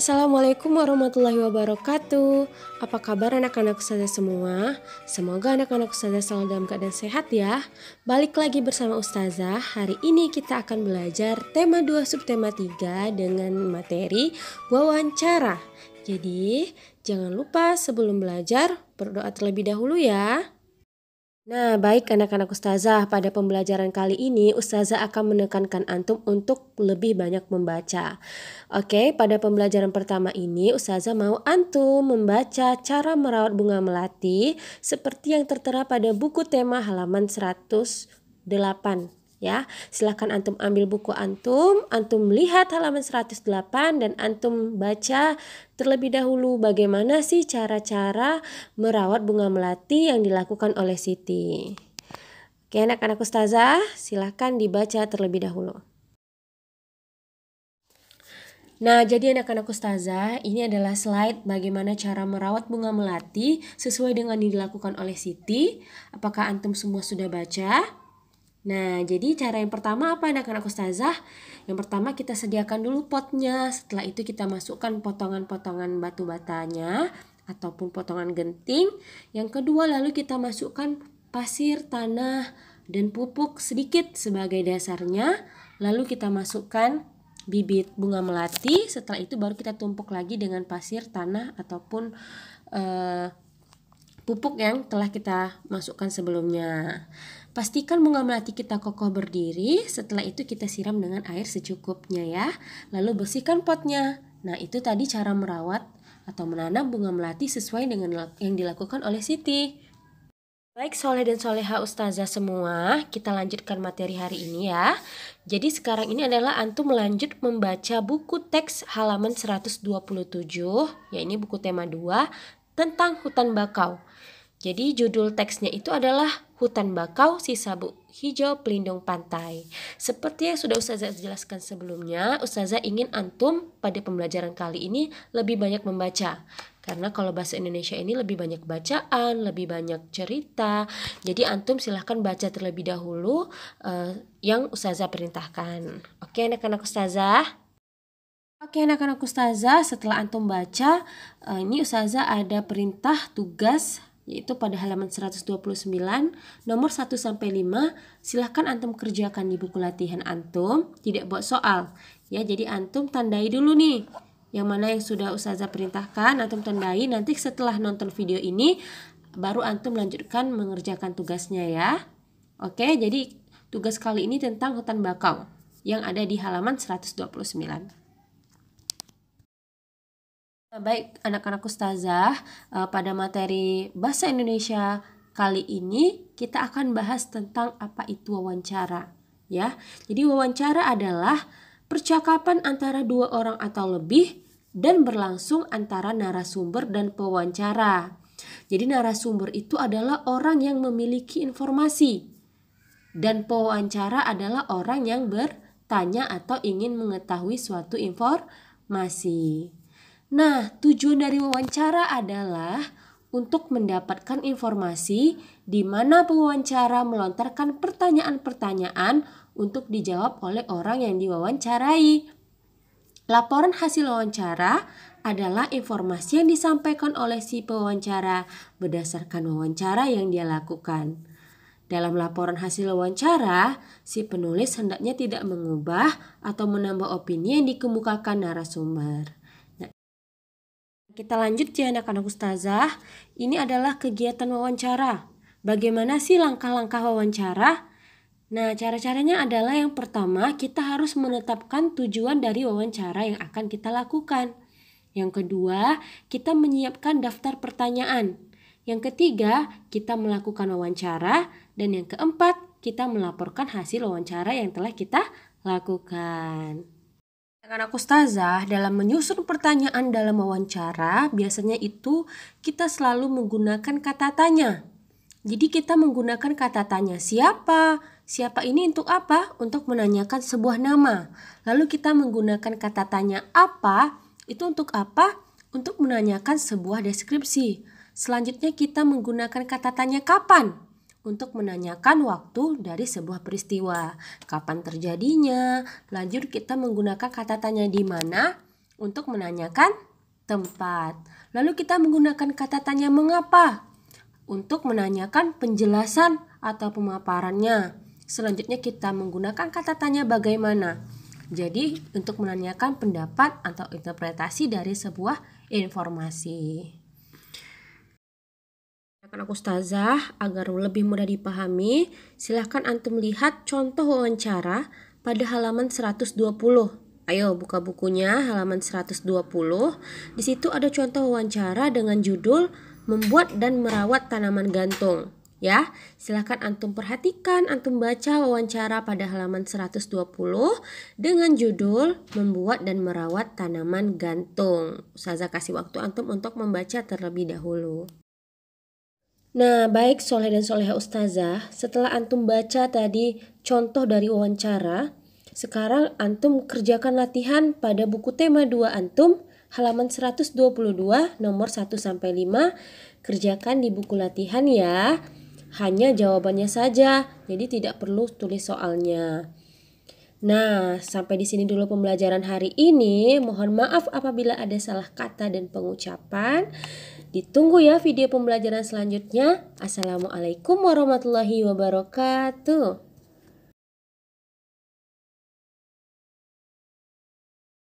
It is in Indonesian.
Assalamualaikum warahmatullahi wabarakatuh. Apa kabar anak-anak ustazah semua? Semoga anak-anak ustazah selalu dalam keadaan sehat ya. Balik lagi bersama ustazah. Hari ini kita akan belajar tema 2 subtema 3 dengan materi wawancara. Jadi jangan lupa sebelum belajar berdoa terlebih dahulu ya. Nah, baik anak-anak ustazah, pada pembelajaran kali ini ustazah akan menekankan antum untuk lebih banyak membaca. Oke, pada pembelajaran pertama ini ustazah mau antum membaca cara merawat bunga melati seperti yang tertera pada buku tema halaman 108 ya. Silahkan antum ambil buku antum lihat halaman 108 dan antum baca terlebih dahulu bagaimana sih cara-cara merawat bunga melati yang dilakukan oleh Siti. Oke anak-anak ustazah, silahkan dibaca terlebih dahulu. Nah, jadi anak-anak ustazah, ini adalah slide bagaimana cara merawat bunga melati sesuai dengan yang dilakukan oleh Siti. Apakah antum semua sudah baca? Nah, jadi cara yang pertama apa anak-anak ustazah? Yang pertama kita sediakan dulu potnya. Setelah itu kita masukkan potongan-potongan batu batanya ataupun potongan genting. Yang kedua lalu kita masukkan pasir, tanah, dan pupuk sedikit sebagai dasarnya. Lalu kita masukkan bibit bunga melati. Setelah itu baru kita tumpuk lagi dengan pasir, tanah, ataupun pupuk yang telah kita masukkan sebelumnya. Pastikan bunga melati kita kokoh berdiri. Setelah itu kita siram dengan air secukupnya ya. Lalu bersihkan potnya. Nah, itu tadi cara merawat atau menanam bunga melati sesuai dengan yang dilakukan oleh Siti. Baik soleh dan soleha ustazah semua, kita lanjutkan materi hari ini ya. Jadi sekarang ini adalah antum melanjut membaca buku teks halaman 127, ya ini buku tema 2 tentang hutan bakau. Jadi judul teksnya itu adalah Hutan Bakau Si Sabuk Hijau Pelindung Pantai. Seperti yang sudah ustazah jelaskan sebelumnya, ustazah ingin antum pada pembelajaran kali ini lebih banyak membaca. Karena kalau bahasa Indonesia ini lebih banyak bacaan, lebih banyak cerita. Jadi antum silahkan baca terlebih dahulu yang ustazah perintahkan. Oke anak-anak ustazah. Oke anak-anak ustazah, setelah antum baca, ini ustazah ada perintah tugas yaitu pada halaman 129 nomor 1-5. Silahkan antum kerjakan di buku latihan antum, tidak buat soal ya. Jadi antum tandai dulu nih yang mana yang sudah ustazah perintahkan, antum tandai. Nanti setelah nonton video ini baru antum lanjutkan mengerjakan tugasnya ya. Oke, jadi tugas kali ini tentang hutan bakau yang ada di halaman 129. Baik anak-anak ustazah, pada materi bahasa Indonesia kali ini kita akan bahas tentang apa itu wawancara ya. Jadi wawancara adalah percakapan antara dua orang atau lebih dan berlangsung antara narasumber dan pewawancara. Jadi narasumber itu adalah orang yang memiliki informasi dan pewawancara adalah orang yang bertanya atau ingin mengetahui suatu informasi. Nah, tujuan dari wawancara adalah untuk mendapatkan informasi di mana pewawancara melontarkan pertanyaan-pertanyaan untuk dijawab oleh orang yang diwawancarai. Laporan hasil wawancara adalah informasi yang disampaikan oleh si pewawancara berdasarkan wawancara yang dia lakukan. Dalam laporan hasil wawancara, si penulis hendaknya tidak mengubah atau menambah opini yang dikemukakan narasumber. Kita lanjut ya anak-anak ustazah. Ini adalah kegiatan wawancara. Bagaimana sih langkah-langkah wawancara? Nah, cara-caranya adalah yang pertama, kita harus menetapkan tujuan dari wawancara yang akan kita lakukan. Yang kedua, kita menyiapkan daftar pertanyaan. Yang ketiga, kita melakukan wawancara. Dan yang keempat, kita melaporkan hasil wawancara yang telah kita lakukan. Anak-anak ustazah, dalam menyusun pertanyaan dalam wawancara, biasanya itu kita selalu menggunakan kata tanya. Jadi kita menggunakan kata tanya siapa? Siapa ini untuk apa? Untuk menanyakan sebuah nama. Lalu kita menggunakan kata tanya apa? Itu untuk apa? Untuk menanyakan sebuah deskripsi. Selanjutnya kita menggunakan kata tanya kapan? Untuk menanyakan waktu dari sebuah peristiwa, kapan terjadinya. Lanjut kita menggunakan kata tanya di mana untuk menanyakan tempat. Lalu kita menggunakan kata tanya mengapa untuk menanyakan penjelasan atau pemaparannya. Selanjutnya kita menggunakan kata tanya bagaimana. Jadi untuk menanyakan pendapat atau interpretasi dari sebuah informasi. Anak ustazah, agar lebih mudah dipahami, silahkan antum lihat contoh wawancara pada halaman 120. Ayo buka bukunya halaman 120. Di situ ada contoh wawancara dengan judul Membuat dan Merawat Tanaman Gantung. Ya, silahkan antum perhatikan, antum baca wawancara pada halaman 120 dengan judul Membuat dan Merawat Tanaman Gantung. Ustazah kasih waktu antum untuk membaca terlebih dahulu. Nah, baik Soleh dan Soleha Ustazah, setelah antum baca tadi contoh dari wawancara, sekarang antum kerjakan latihan pada buku tema 2 antum, halaman 122 nomor 1-5. Kerjakan di buku latihan ya. Hanya jawabannya saja, jadi tidak perlu tulis soalnya. Nah, sampai di sini dulu pembelajaran hari ini. Mohon maaf apabila ada salah kata dan pengucapan. Ditunggu ya video pembelajaran selanjutnya. Assalamualaikum warahmatullahi wabarakatuh.